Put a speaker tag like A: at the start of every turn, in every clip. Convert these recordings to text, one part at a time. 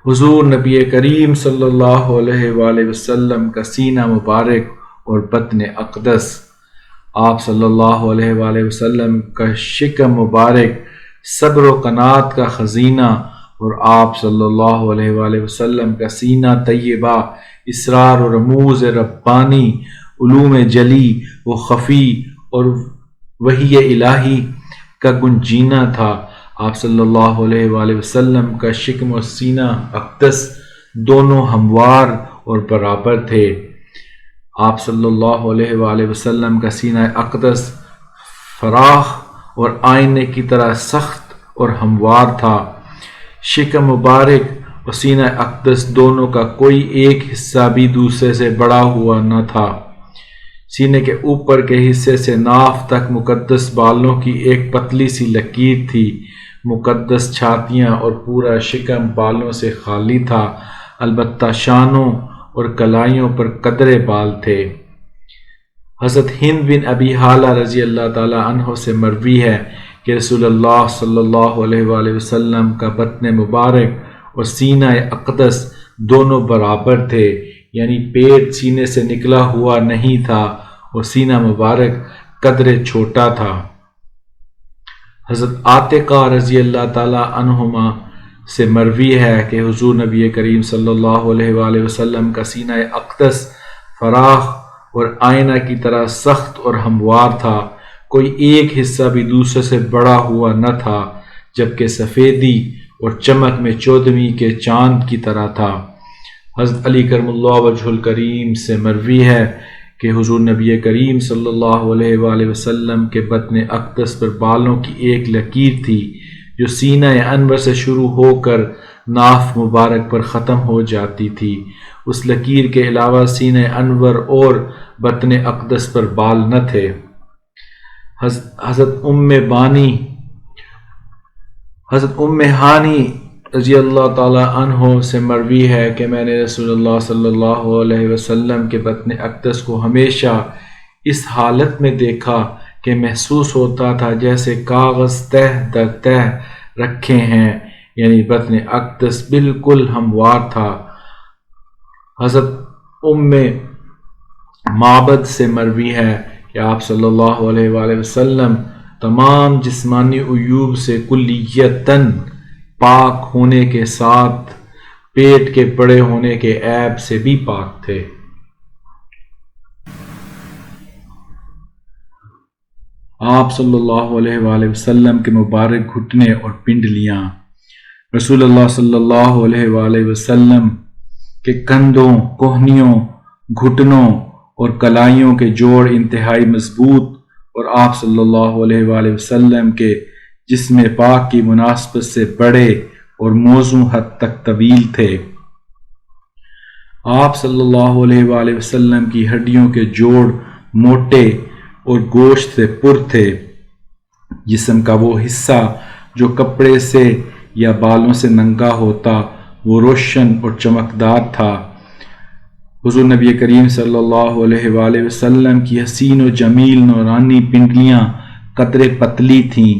A: حضور نبی کریم صلی اللہ علیہ وآلہ وسلم کا سینہ مبارک اور بطن اقدس، آپ صلی اللہ علیہ وآلہ وسلم کا شکم مبارک صبر و قناعت کا خزینہ، اور آپ صلی اللہ علیہ وآلہ وسلم کا سینہ طیبہ اسرار و رموز ربانی، علوم جلی و خفی اور وحی الہی کا گنجینہ تھا۔ آپ صلی اللہ علیہ وآلہ وسلم کا شکم و سینہ اقدس دونوں ہموار اور برابر تھے۔ آپ صلی اللہ علیہ وآلہ وسلم کا سینہ اقدس فراخ اور آئینے کی طرح سخت اور ہموار تھا۔ شکم مبارک اور سینہ اقدس دونوں کا کوئی ایک حصہ بھی دوسرے سے بڑا ہوا نہ تھا۔ سینے کے اوپر کے حصے سے ناف تک مقدس بالوں کی ایک پتلی سی لکیر تھی۔ مقدس چھاتیاں اور پورا شکم بالوں سے خالی تھا، البتہ شانوں اور کلائیوں پر قدرے بال تھے۔ حضرت ہند بن ابی حالہ رضی اللہ تعالی عنہ سے مروی ہے کہ رسول اللہ صلی اللہ علیہ وآلہ وسلم کا بطن مبارک اور سینہ اقدس دونوں برابر تھے، یعنی پیٹ سینے سے نکلا ہوا نہیں تھا اور سینہ مبارک قدرے چھوٹا تھا۔ حضرت عاتقہ رضی اللہ تعالی عنہما سے مروی ہے کہ حضور نبی کریم صلی اللہ علیہ وآلہ وسلم کا سینہ اقدس فراخ اور آئینہ کی طرح سخت اور ہموار تھا، کوئی ایک حصہ بھی دوسرے سے بڑا ہوا نہ تھا، جبکہ سفیدی اور چمک میں چودھویں کے چاند کی طرح تھا۔ حضرت علی کرم اللہ وجہ الکریم سے مروی ہے کہ حضور نبی کریم صلی اللہ علیہ وآلہ وسلم کے بطن اقدس پر بالوں کی ایک لکیر تھی جو سینہ انور سے شروع ہو کر ناف مبارک پر ختم ہو جاتی تھی۔ اس لکیر کے علاوہ سینہ انور اور بطن اقدس پر بال نہ تھے۔ حضرت ام ہانی رضی اللہ تعالی عنہ سے مروی ہے کہ میں نے رسول اللہ صلی اللہ علیہ وسلم کے بطن اقدس کو ہمیشہ اس حالت میں دیکھا کہ محسوس ہوتا تھا جیسے کاغذ تہ در تہ رکھے ہیں، یعنی بطن اقدس بالکل ہموار تھا۔ حضرت ام معبد سے مروی ہے کہ آپ صلی اللہ علیہ وآلہ وسلم تمام جسمانی عیوب سے کلیتاً پاک ہونے کے ساتھ پیٹ کے بڑے ہونے کے عیب سے بھی پاک تھے۔ آپ صلی اللہ علیہ وآلہ وسلم کے مبارک گھٹنے اور پنڈلیاں، رسول اللہ صلی اللہ علیہ وآلہ وسلم کے کندھوں، کوہنیوں، گھٹنوں اور کلائیوں کے جوڑ انتہائی مضبوط اور آپ صلی اللہ علیہ وآلہ وسلم کے جسم پاک کی مناسبت سے بڑے اور موزوں حد تک طویل تھے۔ آپ صلی اللہ علیہ وآلہ وسلم کی ہڈیوں کے جوڑ موٹے اور گوشت سے پر تھے۔ جسم کا وہ حصہ جو کپڑے سے یا بالوں سے ننگا ہوتا وہ روشن اور چمکدار تھا۔ حضور نبی کریم صلی اللہ علیہ وآلہ وسلم کی حسین و جمیل نورانی پنڈلیاں قدرے پتلی تھیں،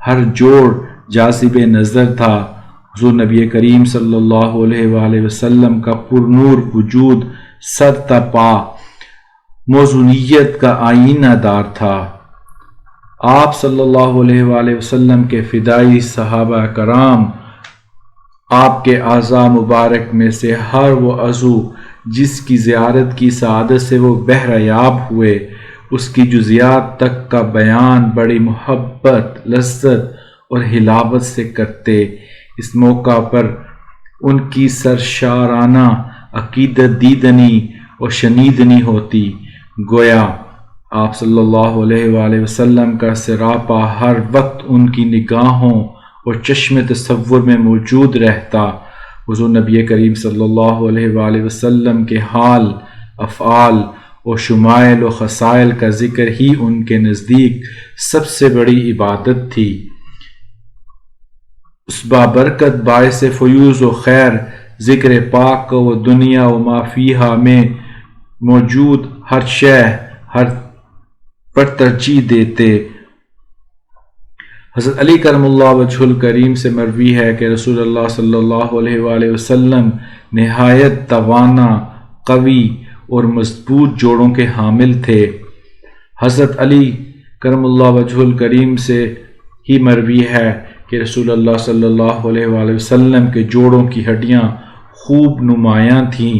A: ہر جوڑ جاذب نظر تھا۔ حضور نبی کریم صلی اللہ علیہ وآلہ وسلم کا پر نور وجود سر تا پا موزونیت کا آئینہ دار تھا۔ آپ صلی اللہ علیہ وآلہ وسلم کے فدائی صحابہ کرام آپ کے اعضاء مبارک میں سے ہر وہ عضو جس کی زیارت کی سعادت سے وہ بہرہ ہوئے، اس کی جزیات تک کا بیان بڑی محبت، لذت اور حلاوت سے کرتے۔ اس موقع پر ان کی سرشارانہ عقیدت دیدنی اور شنیدنی ہوتی، گویا آپ صلی اللہ علیہ وآلہ وسلم کا سراپا ہر وقت ان کی نگاہوں اور چشم تصور میں موجود رہتا۔ حضور نبی کریم صلی اللہ علیہ وآلہ وسلم کے حال، افعال اور شمائل و خصائل کا ذکر ہی ان کے نزدیک سب سے بڑی عبادت تھی۔ اس بابرکت باعث فیوز و خیر ذکر پاک و دنیا و ما فیہا میں موجود ہر شے ہر پر ترجیح دیتے۔ حضرت علی کرم اللہ وجہ الکریم سے مروی ہے کہ رسول اللہ صلی اللہ علیہ وآلہ وسلم نہایت توانا، قوی اور مضبوط جوڑوں کے حامل تھے۔ حضرت علی کرم اللہ وجہ الکریم سے ہی مروی ہے کہ رسول اللہ صلی اللہ علیہ وآلہ وسلم کے جوڑوں کی ہڈیاں خوب نمایاں تھیں۔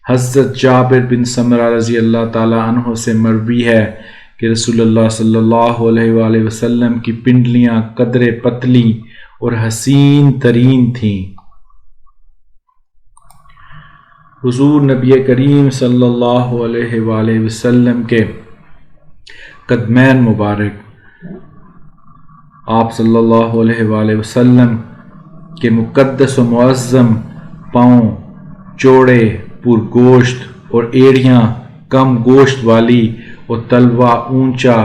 A: حضرت جابر بن سمرہ رضی اللہ تعالیٰ عنہ سے مروی ہے کہ رسول اللہ صلی اللہ علیہ وآلہ وسلم کی پنڈلیاں قدرے پتلی اور حسین ترین تھیں۔ حضور نبی کریم صلی اللہ علیہ وآلہ وسلم کے قدمین مبارک، آپ صلی اللہ علیہ وآلہ وسلم کے مقدس و معظم پاؤں چوڑے، پرگوشت اور ایڑیاں کم گوشت والی اور تلوا اونچا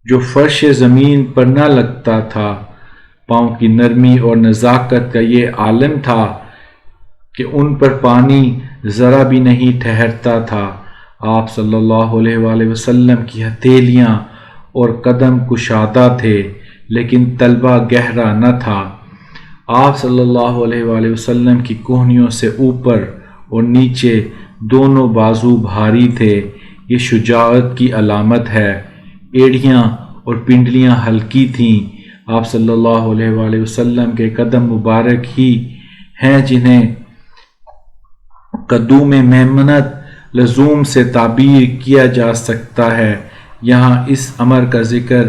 A: جو فرش زمین پر نہ لگتا تھا۔ پاؤں کی نرمی اور نزاکت کا یہ عالم تھا کہ ان پر پانی ذرا بھی نہیں ٹھہرتا تھا۔ آپ صلی اللہ علیہ وآلہ وسلم کی ہتھیلیاں اور قدم کشادہ تھے لیکن تلوا گہرا نہ تھا۔ آپ صلی اللہ علیہ وآلہ وسلم کی کوہنیوں سے اوپر اور نیچے دونوں بازو بھاری تھے، یہ شجاعت کی علامت ہے۔ ایڑیاں اور پنڈلیاں ہلکی تھیں۔ آپ صلی اللہ علیہ وآلہ وسلم کے قدم مبارک ہی ہیں جنہیں قدوم میمنت لزوم سے تعبیر کیا جا سکتا ہے۔ یہاں اس امر کا ذکر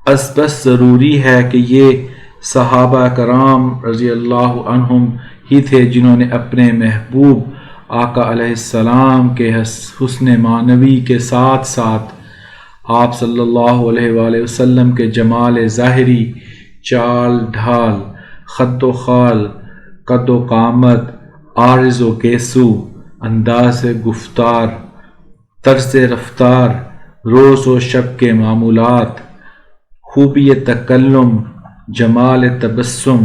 A: بس ضروری ہے کہ یہ صحابہ کرام رضی اللہ عنہم ہی تھے جنہوں نے اپنے محبوب آقا علیہ السلام کے حسن معنوی کے ساتھ ساتھ آپ صلی اللہ علیہ وآلہ وسلم کے جمال ظاہری، چال ڈھال، خد و خال، قد و قامت، عارض و گیسو، انداز گفتار، طرز رفتار، روز و شب کے معمولات، خوبی تکلم، جمال تبسم،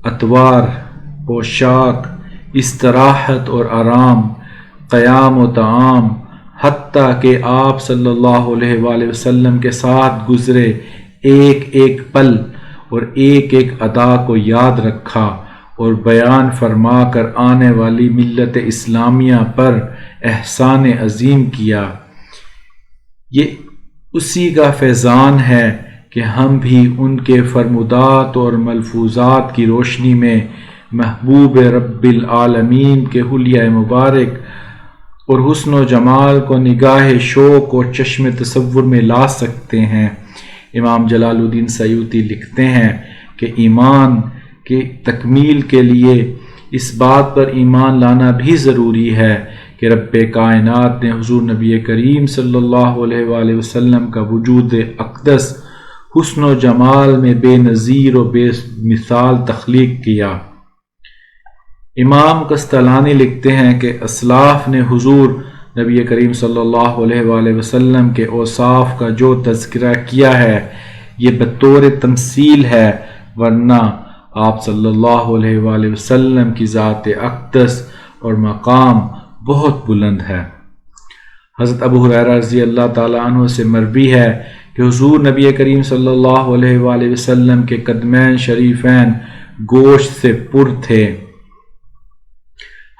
A: اطوار، پوشاک، استراحت اور آرام، قیام و طعام، حتیٰ کہ آپ صلی اللہ علیہ وآلہ وسلم کے ساتھ گزرے ایک ایک پل اور ایک ایک ادا کو یاد رکھا اور بیان فرما کر آنے والی ملت اسلامیہ پر احسان عظیم کیا۔ یہ اسی کا فیضان ہے کہ ہم بھی ان کے فرمودات اور ملفوظات کی روشنی میں محبوب رب العالمین کے حلیہ مبارک اور حسن و جمال کو نگاہ شوق اور چشم تصور میں لا سکتے ہیں۔ امام جلال الدین سیوطی لکھتے ہیں کہ ایمان کی تکمیل کے لیے اس بات پر ایمان لانا بھی ضروری ہے کہ رب کائنات نے حضور نبی کریم صلی اللہ علیہ وآلہ وسلم کا وجود اقدس حسن و جمال میں بے نظیر و بے مثال تخلیق کیا۔ امام قسطلانی لکھتے ہیں کہ اسلاف نے حضور نبی کریم صلی اللہ علیہ وآلہ وسلم کے اوصاف کا جو تذکرہ کیا ہے یہ بطور تمثیل ہے، ورنہ آپ صلی اللہ علیہ وآلہ وسلم کی ذات اقدس اور مقام بہت بلند ہے۔ حضرت ابو ہریرہ رضی اللہ تعالیٰ عنہ سے مروی ہے کہ حضور نبی کریم صلی اللہ علیہ وآلہ وسلم کے قدمین شریفین گوشت سے پر تھے۔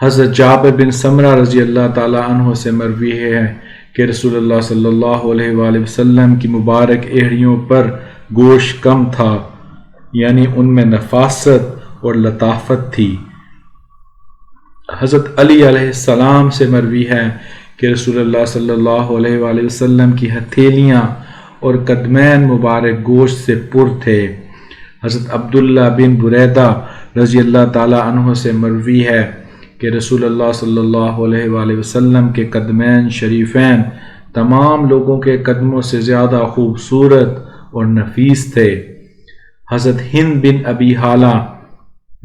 A: حضرت جابر بن سمرہ رضی اللہ تعالیٰ عنہ سے مروی ہے کہ رسول اللہ صلی اللہ علیہ وآلہ وسلم کی مبارک ایڑیوں پر گوشت کم تھا، یعنی ان میں نفاست اور لطافت تھی۔ حضرت علی علیہ السلام سے مروی ہے کہ رسول اللہ صلی اللہ علیہ وآلہ وسلم کی ہتھیلیاں اور قدمین مبارک گوشت سے پر تھے۔ حضرت عبداللہ بن بریدہ رضی اللہ تعالیٰ عنہ سے مروی ہے کہ رسول اللہ صلی اللہ علیہ وآلہ وسلم کے قدمین شریفین تمام لوگوں کے قدموں سے زیادہ خوبصورت اور نفیس تھے۔ حضرت ہند بن ابی حالہ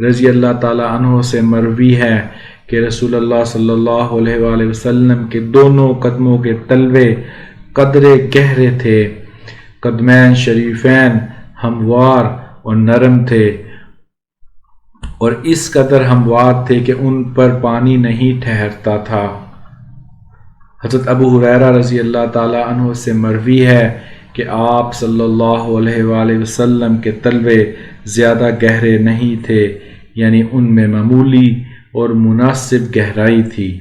A: رضی اللہ تعالیٰ عنہ سے مروی ہے کہ رسول اللہ صلی اللہ علیہ وآلہ وسلم کے دونوں قدموں کے تلوے قدرے گہرے تھے، قدمین شریفین ہموار اور نرم تھے اور اس قدر ہموار تھے کہ ان پر پانی نہیں ٹھہرتا تھا۔ حضرت ابو ہریرہ رضی اللہ تعالیٰ عنہ سے مروی ہے کہ آپ صلی اللہ علیہ وآلہ وسلم کے تلوے زیادہ گہرے نہیں تھے، یعنی ان میں معمولی اور مناسب گہرائی تھی۔